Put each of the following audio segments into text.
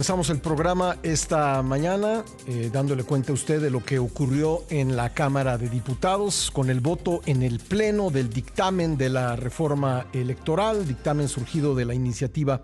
Empezamos el programa esta mañana dándole cuenta a usted de lo que ocurrió en la Cámara de Diputados con el voto en el Pleno del dictamen de la reforma electoral, dictamen surgido de la iniciativa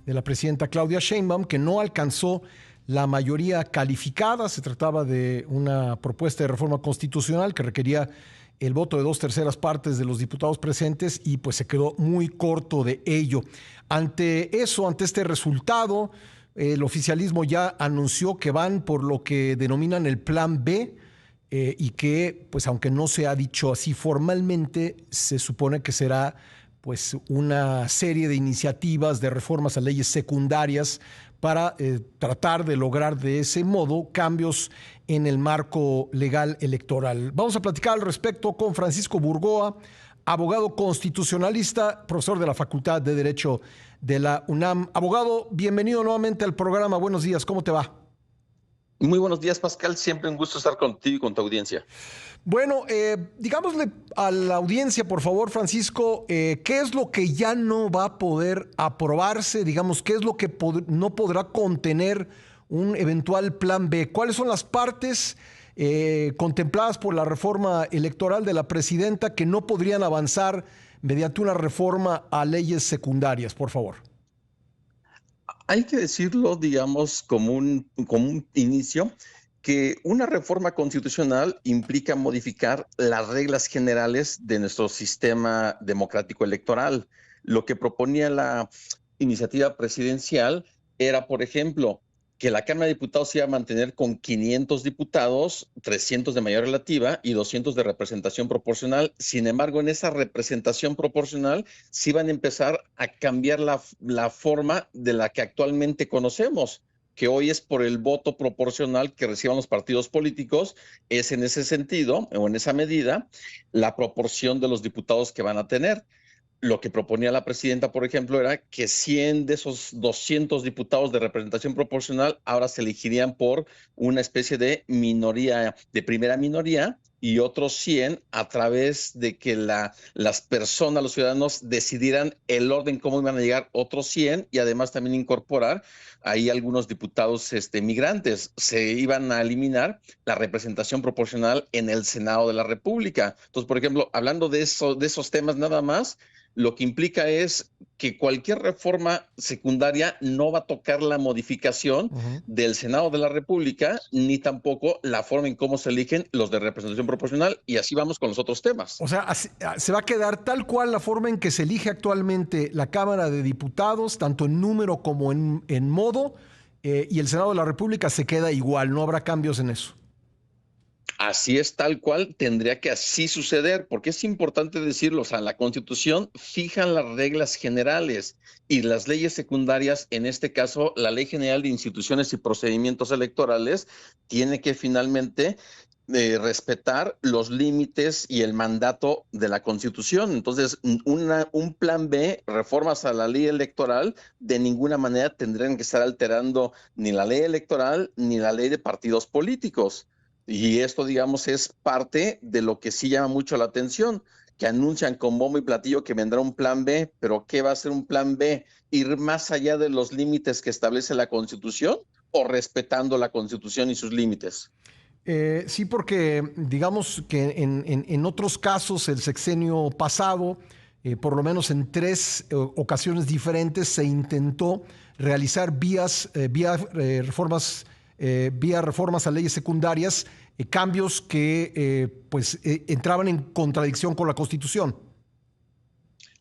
de la presidenta Claudia Sheinbaum, que no alcanzó la mayoría calificada. Se trataba de una propuesta de reforma constitucional que requería el voto de 2/3 partes de los diputados presentes y pues se quedó muy corto de ello. Ante eso, ante este resultado, el oficialismo ya anunció que van por lo que denominan el Plan B y que, pues aunque no se ha dicho así formalmente, se supone que será pues una serie de iniciativas de reformas a leyes secundarias para tratar de lograr de ese modo cambios en el marco legal electoral. Vamos a platicar al respecto con Francisco Burgoa, abogado constitucionalista, profesor de la Facultad de Derecho de la UNAM. Abogado, bienvenido nuevamente al programa. Buenos días, ¿cómo te va? Muy buenos días, Pascal. Siempre un gusto estar contigo y con tu audiencia. Bueno, digámosle a la audiencia, por favor, Francisco, ¿qué es lo que ya no va a poder aprobarse? Digamos, ¿qué es lo que no podrá contener un eventual plan B? ¿Cuáles son las partes contempladas por la reforma electoral de la presidenta que no podrían avanzar mediante una reforma a leyes secundarias, por favor? Hay que decirlo, digamos, como un inicio, que una reforma constitucional implica modificar las reglas generales de nuestro sistema democrático electoral. Lo que proponía la iniciativa presidencial era, por ejemplo, que la Cámara de Diputados se iba a mantener con 500 diputados, 300 de mayoría relativa y 200 de representación proporcional. Sin embargo, en esa representación proporcional se iban a empezar a cambiar la forma de la que actualmente conocemos, que hoy es por el voto proporcional que reciban los partidos políticos. Es en ese sentido, o en esa medida, la proporción de los diputados que van a tener. Lo que proponía la presidenta, por ejemplo, era que 100 de esos 200 diputados de representación proporcional ahora se elegirían por una especie de minoría, de primera minoría, y otros 100 a través de que las personas, los ciudadanos, decidieran el orden cómo iban a llegar otros 100 y además también incorporar ahí algunos diputados migrantes. Se iban a eliminar la representación proporcional en el Senado de la República. Entonces, por ejemplo, hablando de esos temas nada más, lo que implica es que cualquier reforma secundaria no va a tocar la modificación del Senado de la República, ni tampoco la forma en cómo se eligen los de representación proporcional, y así vamos con los otros temas. O sea, se va a quedar tal cual la forma en que se elige actualmente la Cámara de Diputados, tanto en número como en modo, y el Senado de la República se queda igual, no habrá cambios en eso. Así es, tal cual tendría que así suceder, porque es importante decirlo, o sea, la Constitución fija las reglas generales y las leyes secundarias, en este caso, la Ley General de Instituciones y Procedimientos Electorales, tiene que finalmente respetar los límites y el mandato de la Constitución. Entonces, un plan B, reformas a la ley electoral, de ninguna manera tendrían que estar alterando ni la ley electoral ni la ley de partidos políticos. Y esto, digamos, es parte de lo que sí llama mucho la atención, que anuncian con bombo y platillo que vendrá un plan B, pero ¿qué va a ser un plan B? ¿Ir más allá de los límites que establece la Constitución o respetando la Constitución y sus límites? Sí, porque digamos que en otros casos, el sexenio pasado, por lo menos en tres ocasiones diferentes, se intentó realizar vía reformas a leyes secundarias, cambios que entraban en contradicción con la Constitución.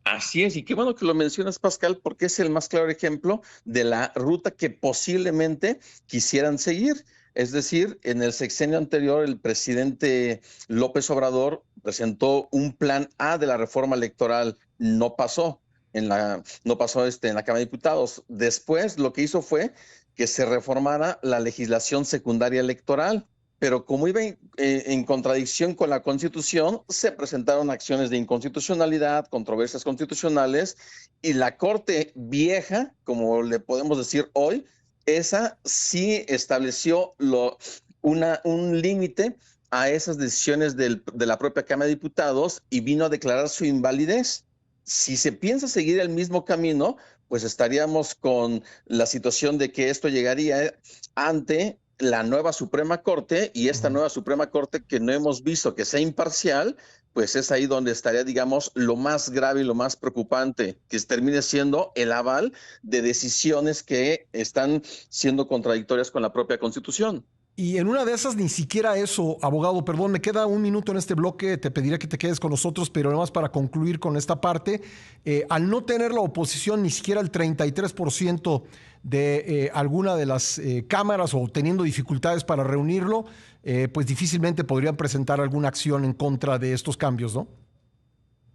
Así es, y qué bueno que lo mencionas, Pascal, porque es el más claro ejemplo de la ruta que posiblemente quisieran seguir. Es decir, en el sexenio anterior, el presidente López Obrador presentó un plan A de la reforma electoral, no pasó en la Cámara de Diputados. Después, lo que hizo fue que se reformara la legislación secundaria electoral, pero como iba en contradicción con la Constitución, se presentaron acciones de inconstitucionalidad, controversias constitucionales, y la Corte Vieja, como le podemos decir hoy, esa sí estableció un límite a esas decisiones de la propia Cámara de Diputados y vino a declarar su invalidez. Si se piensa seguir el mismo camino, pues estaríamos con la situación de que esto llegaría ante la nueva Suprema Corte, y esta nueva Suprema Corte, que no hemos visto que sea imparcial, pues es ahí donde estaría, digamos, lo más grave y lo más preocupante, que termine siendo el aval de decisiones que están siendo contradictorias con la propia Constitución. Y en una de esas ni siquiera eso, abogado, perdón, me queda un minuto en este bloque, te pediré que te quedes con nosotros, pero nada más para concluir con esta parte, al no tener la oposición ni siquiera el 33% de alguna de las cámaras o teniendo dificultades para reunirlo, pues difícilmente podrían presentar alguna acción en contra de estos cambios, ¿no?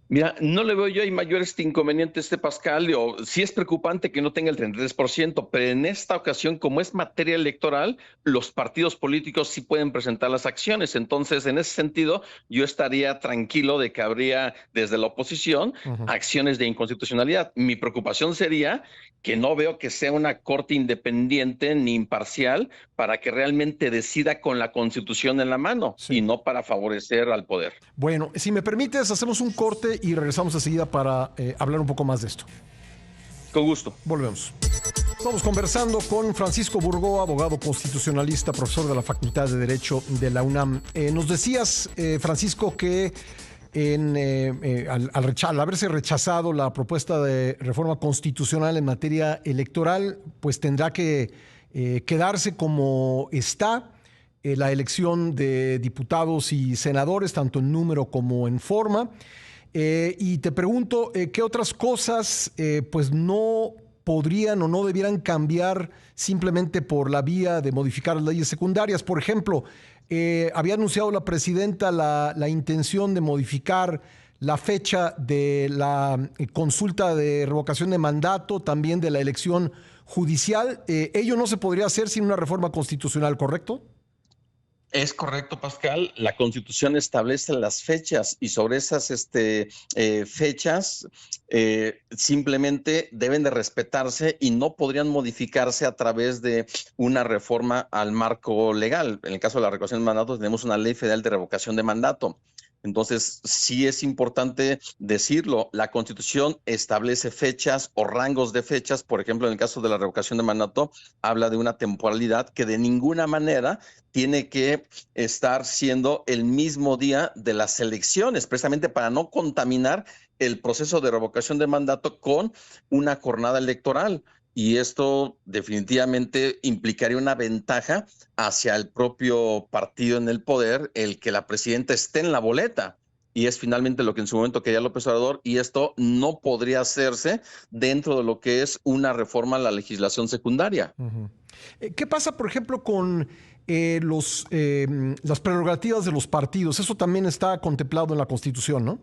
Mira, no le veo yo ahí mayor inconveniente Pascal, sí es preocupante que no tenga el 33%, pero en esta ocasión, como es materia electoral, los partidos políticos sí pueden presentar las acciones. Entonces, en ese sentido, yo estaría tranquilo de que habría desde la oposición acciones de inconstitucionalidad. Mi preocupación sería que no veo que sea una corte independiente ni imparcial para que realmente decida con la Constitución en la mano y no para favorecer al poder. Bueno, si me permites, hacemos un corte y regresamos enseguida para hablar un poco más de esto. Con gusto. Volvemos. Estamos conversando con Francisco Burgó, abogado constitucionalista, profesor de la Facultad de Derecho de la UNAM. Nos decías, Francisco, que al haberse rechazado la propuesta de reforma constitucional en materia electoral, pues tendrá que quedarse como está la elección de diputados y senadores, tanto en número como en forma. Y te pregunto, ¿qué otras cosas pues no podrían o no debieran cambiar simplemente por la vía de modificar las leyes secundarias? Por ejemplo, había anunciado la presidenta la intención de modificar la fecha de la consulta de revocación de mandato, también de la elección judicial. Ello no se podría hacer sin una reforma constitucional, ¿correcto? Es correcto, Pascal. La Constitución establece las fechas y sobre esas fechas simplemente deben de respetarse y no podrían modificarse a través de una reforma al marco legal. En el caso de la revocación de mandato tenemos una ley federal de revocación de mandato. Entonces, sí es importante decirlo, la Constitución establece fechas o rangos de fechas. Por ejemplo, en el caso de la revocación de mandato, habla de una temporalidad que de ninguna manera tiene que estar siendo el mismo día de las elecciones, precisamente para no contaminar el proceso de revocación de mandato con una jornada electoral. Y esto definitivamente implicaría una ventaja hacia el propio partido en el poder, el que la presidenta esté en la boleta. Y es finalmente lo que en su momento quería López Obrador, y esto no podría hacerse dentro de lo que es una reforma a la legislación secundaria. ¿Qué pasa, por ejemplo, con las prerrogativas de los partidos? Eso también está contemplado en la Constitución, ¿no?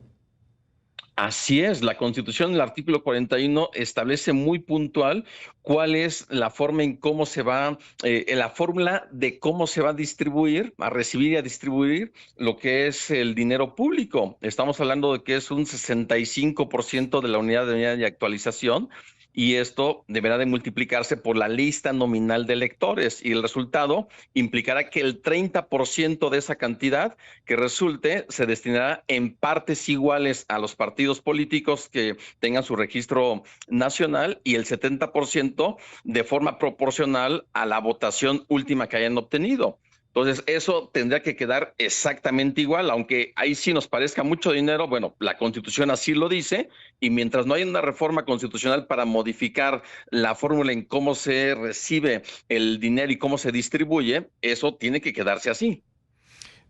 Así es, la Constitución, el artículo 41 establece muy puntual cuál es la forma en cómo se va, la fórmula de cómo se va a distribuir, a recibir y a distribuir lo que es el dinero público. Estamos hablando de que es un 65% de la unidad de medida y actualización, y esto deberá de multiplicarse por la lista nominal de electores, y el resultado implicará que el 30% de esa cantidad que resulte se destinará en partes iguales a los partidos políticos que tengan su registro nacional, y el 70% de forma proporcional a la votación última que hayan obtenido. Entonces, eso tendría que quedar exactamente igual, aunque ahí sí nos parezca mucho dinero. Bueno, la Constitución así lo dice, y mientras no haya una reforma constitucional para modificar la fórmula en cómo se recibe el dinero y cómo se distribuye, eso tiene que quedarse así.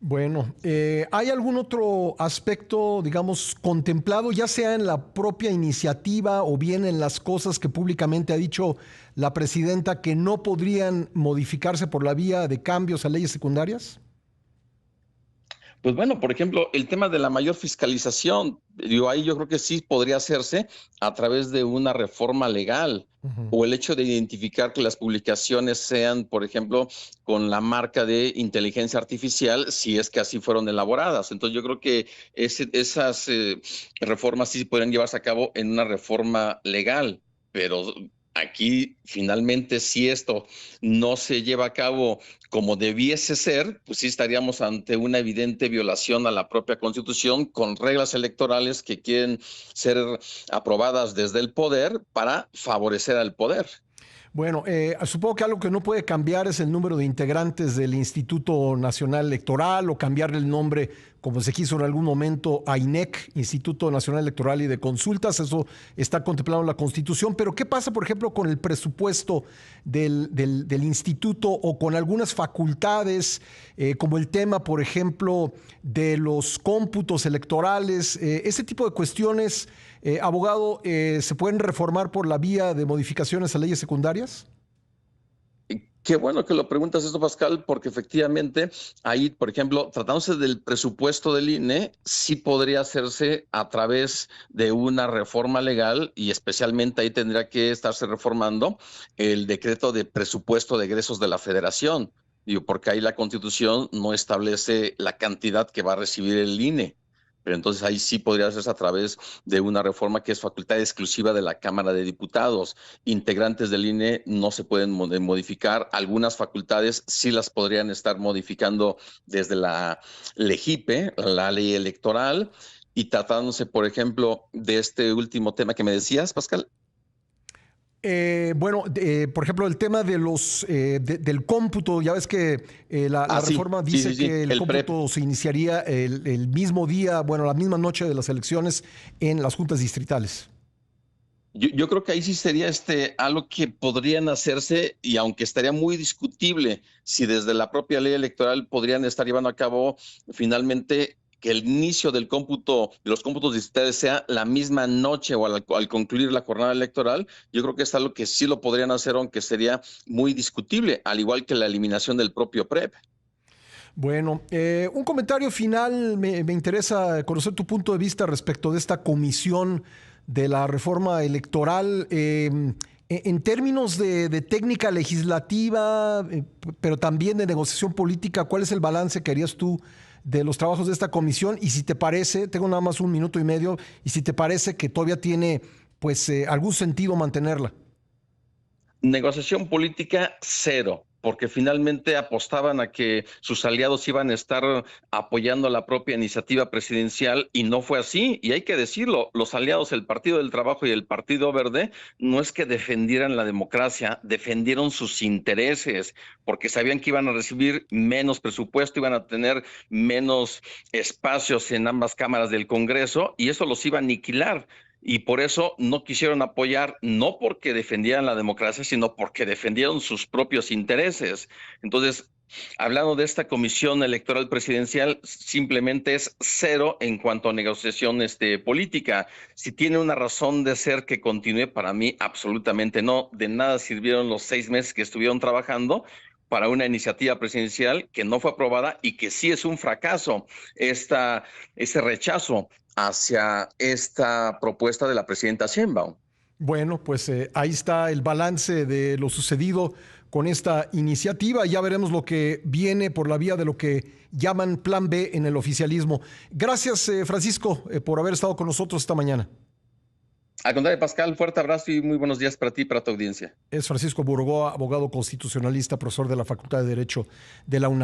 Bueno, ¿hay algún otro aspecto, digamos, contemplado, ya sea en la propia iniciativa o bien en las cosas que públicamente ha dicho la presidenta, que no podrían modificarse por la vía de cambios a leyes secundarias? Pues bueno, por ejemplo, el tema de la mayor fiscalización, ahí yo creo que sí podría hacerse a través de una reforma legal, o el hecho de identificar que las publicaciones sean, por ejemplo, con la marca de inteligencia artificial, si es que así fueron elaboradas. Entonces yo creo que esas reformas sí podrían llevarse a cabo en una reforma legal, pero Aquí, finalmente, si esto no se lleva a cabo como debiese ser, pues sí estaríamos ante una evidente violación a la propia Constitución con reglas electorales que quieren ser aprobadas desde el poder para favorecer al poder. Bueno, supongo que algo que no puede cambiar es el número de integrantes del Instituto Nacional Electoral o cambiarle el nombre, como se quiso en algún momento, a INEC, Instituto Nacional Electoral y de Consultas. Eso está contemplado en la Constitución. Pero ¿qué pasa, por ejemplo, con el presupuesto del instituto o con algunas facultades, como el tema, por ejemplo, de los cómputos electorales? Ese tipo de cuestiones, abogado, ¿se pueden reformar por la vía de modificaciones a leyes secundarias? Qué bueno que lo preguntas esto, Pascal, porque efectivamente ahí, por ejemplo, tratándose del presupuesto del INE, sí podría hacerse a través de una reforma legal y especialmente ahí tendría que estarse reformando el decreto de presupuesto de egresos de la Federación. Digo, porque ahí la Constitución no establece la cantidad que va a recibir el INE. Pero entonces ahí sí podría hacerse a través de una reforma que es facultad exclusiva de la Cámara de Diputados. Integrantes del INE no se pueden modificar. Algunas facultades sí las podrían estar modificando desde la LEGIPE, la ley electoral, y tratándose, por ejemplo, de este último tema que me decías, Pascal. Bueno, por ejemplo, el tema de del cómputo, ya ves que la Sí, reforma sí, dice sí, sí, que el el PREP. cómputo se iniciaría el mismo día, bueno, la misma noche de las elecciones en las juntas distritales. Yo creo que ahí sí sería algo que podrían hacerse y aunque estaría muy discutible si desde la propia ley electoral podrían estar llevando a cabo finalmente que el inicio del cómputo, de los cómputos distritales sea la misma noche o al concluir la jornada electoral, yo creo que es algo que sí lo podrían hacer, aunque sería muy discutible, al igual que la eliminación del propio PREP. Bueno, un comentario final. Me interesa conocer tu punto de vista respecto de esta comisión de la reforma electoral. En términos de técnica legislativa, pero también de negociación política, ¿cuál es el balance que harías tú de los trabajos de esta comisión? Y si te parece, tengo nada más un minuto y medio, y si te parece que todavía tiene pues algún sentido mantenerla. Negociación política cero, porque finalmente apostaban a que sus aliados iban a estar apoyando la propia iniciativa presidencial y no fue así. Y hay que decirlo, los aliados, el Partido del Trabajo y el Partido Verde, no es que defendieran la democracia, defendieron sus intereses, porque sabían que iban a recibir menos presupuesto, iban a tener menos espacios en ambas cámaras del Congreso y eso los iba a aniquilar y por eso no quisieron apoyar, no porque defendieran la democracia, sino porque defendieron sus propios intereses. Entonces, hablando de esta comisión electoral presidencial, simplemente es cero en cuanto a negociación política. Si tiene una razón de ser que continúe, para mí absolutamente no. De nada sirvieron los 6 meses que estuvieron trabajando para una iniciativa presidencial que no fue aprobada y que sí es un fracaso ese rechazo hacia esta propuesta de la presidenta Sheinbaum. Bueno, pues ahí está el balance de lo sucedido con esta iniciativa. Ya veremos lo que viene por la vía de lo que llaman Plan B en el oficialismo. Gracias, Francisco, por haber estado con nosotros esta mañana. Al contrario, Pascal, fuerte abrazo y muy buenos días para ti y para tu audiencia. Es Francisco Burgoa, abogado constitucionalista, profesor de la Facultad de Derecho de la UNAM.